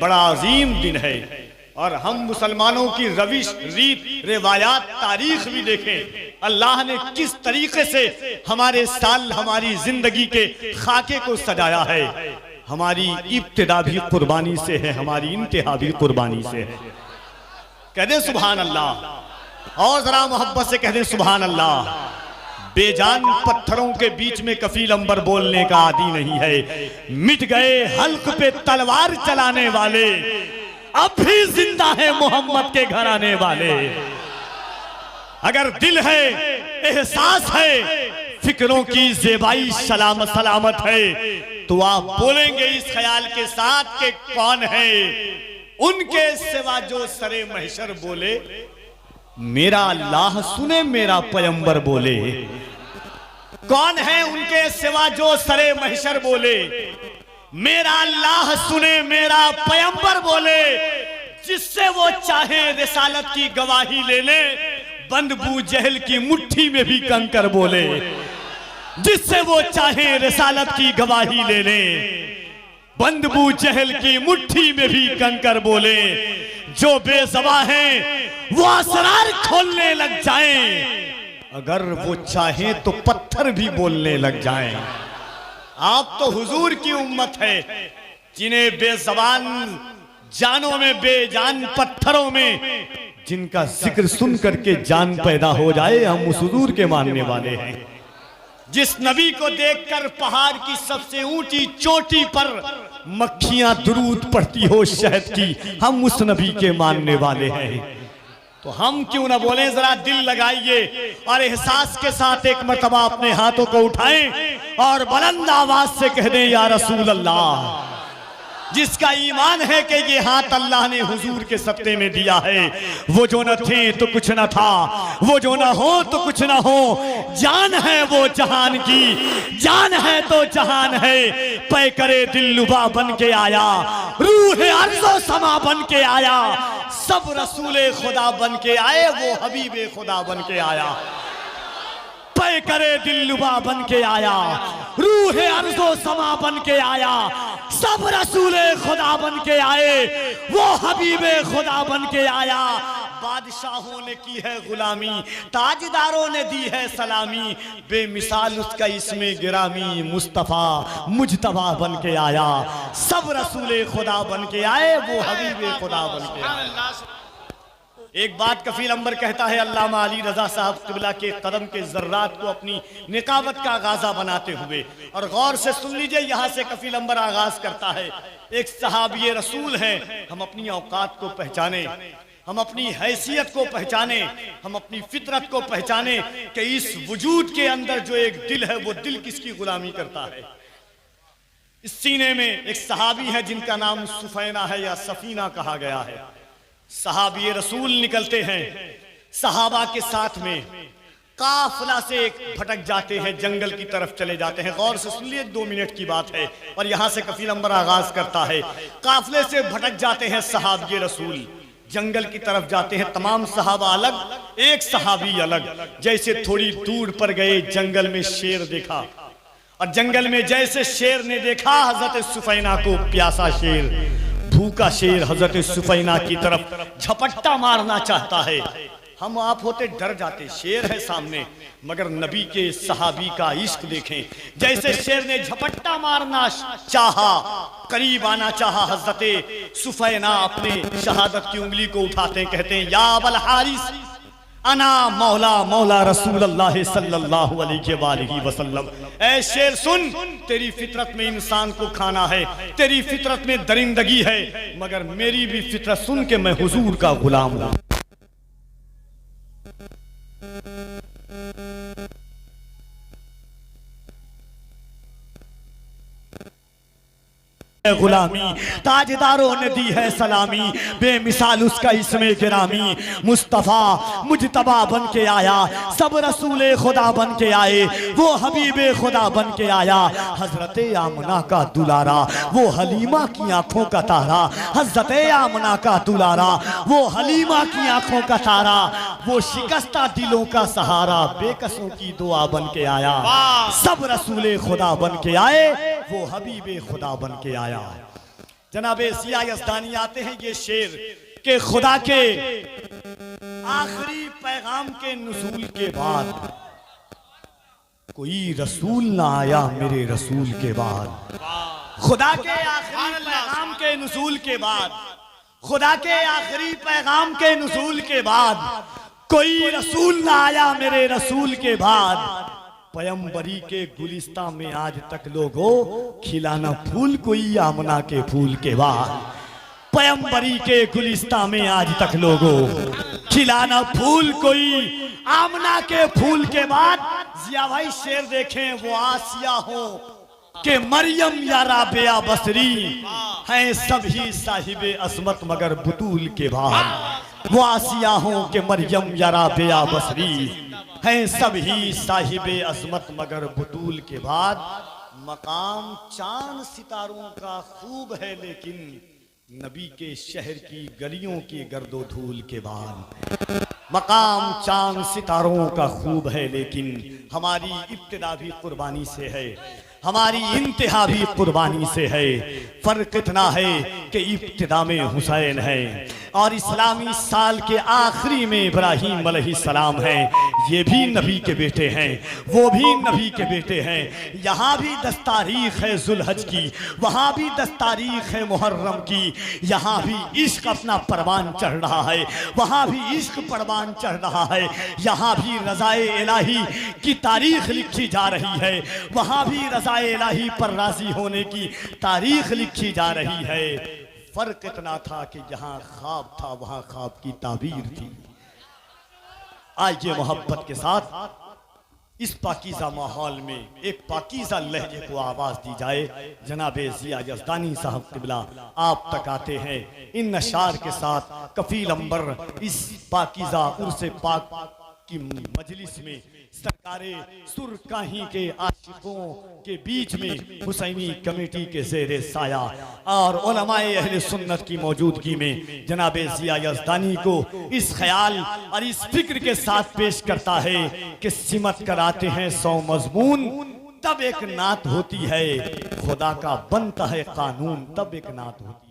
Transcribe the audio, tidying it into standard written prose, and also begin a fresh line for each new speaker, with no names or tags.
बड़ा अजीम दिन है। और हम मुसलमानों की रविश, रीत, रिवायात, तारीख भी देखें, अल्लाह ने किस तरीके से हमारे साल, हमारी जिंदगी के खाके को सजाया है। हमारी इब्तिदा भी कुर्बानी से है, हमारी इंतहा भी कुर्बानी से है। कह दे सुभान अल्लाह, और जरा मोहब्बत से कह दे सुभान अल्लाह। बेजान पत्थरों के बीच में कफील अंबर बोलने का आदी नहीं है। मिट गए हल्क पे तलवार चलाने वाले, अब भी जिंदा है मोहम्मद के घर आने वाले। अगर दिल है, एहसास है, फिक्रों की ज़ेबाई सलामत सलामत है, तो आप बोलेंगे इस ख्याल के साथ कि कौन है उनके सिवा जो सरे महशर बोले, मेरा अल्लाह सुने मेरा पैगंबर बोले। कौन है उनके सिवा जो सरे महशर बोले, मेरा अल्लाह सुने मेरा पैगंबर बोले। जिससे वो चाहे रिसालत की गवाही ले ले, बंद बू जहल की मुट्ठी में भी कंकर बोले। जिससे वो चाहे रिसालत की गवाही ले ले, बंद बू जहल की मुट्ठी में भी कंकर बोले। जो बेज़बां हैं वो असरार खोलने लग जाएं, अगर वो चाहें तो पत्थर भी बोलने लग जाएं। आप तो हुजूर की उम्मत है, जिन्हें बेज़बान जानों में, बेजान पत्थरों में, जिनका जिक्र सुन करके जान पैदा हो जाए, हम उस हुजूर के मानने वाले हैं। जिस नबी को देखकर पहाड़ की सबसे ऊंची चोटी पर मक्खियां दुरूद पढ़ती हो शहद की, हम उस नबी के मानने वाले हैं। तो हम क्यों ना बोले, जरा दिल लगाइए और एहसास के साथ एक मर्तबा अपने हाथों को उठाएं और बुलंद आवाज से कह दें या रसूल अल्लाह। जिसका ईमान है कि ये हाथ अल्लाह ने हुजूर के सत्ते में दिया है, वो जो न थे तो कुछ न था, वो जो न हो तो कुछ न हो, जान है वो जहान की, जान है तो जहान है। पै करे दिलरुबा बन के आया, रूह अर्ज़ो समा बन के आया, सब रसूले खुदा बन के आए, वो हबीबे खुदा बन के आया। पै करे दिलरुबा बन के आया, रूह अर्ज़ो समा बन के आया, सब रसूले खुदा बन के आए, वो हबीबे खुदा बन के आया। बादशाहों ने की है गुलामी, ताजदारों ने दी है सलामी, बेमिसाल उसका इसमें गिरामी, मुस्तफा मुजतबा बन के आया। सब रसूले खुदा बन के आए, वो हबीबे खुदा बन के आए। एक बात कफील अंबर कहता है, अल्लामा अली रजा साहब क़िबला के कदम के ज़र्रात को अपनी निकावत का गाज़ा बनाते हुए, और गौर से सुन लीजिए, यहाँ से कफील अंबर आगाज करता है। एक सहाबी रसूल हैं, हम अपनी औकात को पहचाने, हम अपनी हैसियत को पहचाने, हम अपनी फितरत को पहचाने कि इस वजूद के अंदर जो एक दिल है, वो दिल किसकी गुलामी करता है। इस सीने में एक सहाबी है जिनका नाम सुफैना है या सफीना कहा गया है। सहाबी रसूल निकलते हैं, सहाबा के साथ में काफिला से भटक जाते हैं, जंगल की तरफ चले जाते हैं। गौर से सुन लिए, 2 मिनट की बात है और यहां से कफील अंबर आगाज करता है। काफिले से भटक जाते हैं सहाबी रसूल, जंगल की तरफ जाते हैं। तमाम सहाबा अलग, एक सहाबी अलग। जैसे थोड़ी दूर पर गए, जंगल में शेर देखा, और जंगल में जैसे शेर ने देखा हजरत सुफैना को, प्यासा शेर, भूखा शेर हजरत सुफैना की तरफ झपट्टा मारना चाहता है। हम आप होते डर जाते, शेर है सामने, मगर नबी के सहाबी का इश्क देखें। जैसे शेर ने झपट्टा मारना चाहा, करीब आना चाहा, हजरत सुफैना अपने शहादत की उंगली को उठाते कहते हैं, या अबल हारिस अना मौला मौला रसूलुल्लाह सल्लल्लाहु अलैहि वसल्लम। ऐ शेर सुन, तेरी फितरत में इंसान को खाना है, तेरी फितरत में दरिंदगी है, मगर मेरी भी फितरत सुन के मैं हुजूर का गुलाम हूं। गुलामी, ताजदारों ने दी है सलामी, बेमिसाल उसका इसमें गिरामी, मुस्तफ़ा मुजतबा बन के आया, सब रसूले खुदा बन के आए, वो हबीबे खुदा बन के आया। हजरत आमना का दुलारा, वो हलीमा की आंखों का तारा, हजरत आमना का दुलारा, वो हलीमा की आंखों का तारा, वो शिकस्ता दिलों का सहारा, बेकसों की दुआ बन के आया। सब रसूले खुदा बन के आए, वो हबीबे खुदा बन के आया। जनाबे जिया यज़दानी आते हैं ये शेर के खुदा के आखिरी पैगाम के नुज़ूल के बाद कोई रसूल ना आया मेरे रसूल के बाद। खुदा के आखिरी पैगाम के नुज़ूल के बाद, खुदा के आखिरी पैगाम के नुज़ूल के बाद कोई रसूल ना आया मेरे रसूल के बाद। पैगंबरी के गुलिस्ता में आज तक लोगों खिलाना फूल कोई आमना के फूल के बाद। पैगंबरी के गुलिस्ता में आज तक लोगों खिलाना फूल कोई आमना के फूल के बाद। जिया भाई शेर देखें, वो आसिया हो के मरियम या राबिया बसरी हैं सभी साहिबे असमत मगर बुतूल के बाद। वो आसिया हो के मरियम या राबिया बसरी हैं सभी साहिबे असमत मगर बुतूल के बाद। मकाम चांद सितारों का खूब है लेकिन नबी के शहर की गलियों की गर्दो धूल के बाद। मकाम चांद सितारों का खूब है लेकिन हमारी इब्तिदा भी कुर्बानी से है, हमारी इंतहा भी कुर्बानी से है। फर्क इतना है कि इब्तिदा में हुसैन है और इस्लामी साल के आखिरी में इब्राहीम अलैहिस्सलाम है। ये भी नबी के बेटे हैं, वो भी नबी के बेटे हैं। यहाँ भी 10 तारीख है जुल्हज की, वहाँ भी 10 तारीख है मुहर्रम की। यहाँ भी इश्क अपना परवान चढ़ रहा है, वहाँ भी इश्क परवान चढ़ रहा है। यहाँ भी रज़ाए इलाही की तारीख लिखी जा रही है, वहाँ भी रज़ाए इलाही पर राजी होने की तारीख लिखी जा रही है। फर्क इतना था कि जहां ख्वाब था वहां ख्वाब की ताबीर थी। आइए मोहब्बत के साथ इस पाकीज़ा माहौल में एक पाकीज़ा लहजे को आवाज दी जाए। जनाबे जिया यज़दानी साहब क़िबला आप तक आते हैं इन नशार के साथ। कफील अंबर इस पाकीज़ा उर्से पाक की मजलिस में सरकारे सुरकाही के आशिकों के बीच में हुसैनी कमेटी के ज़ेरे साया और उलमाए अहले सुन्नत की मौजूदगी में जनाबे जिया यज़दानी को इस ख्याल और इस फिक्र के साथ पेश करता है कि सिमत कराते हैं 100 मज़मून तब एक नात होती है, खुदा का बनता है कानून तब एक नात होती है।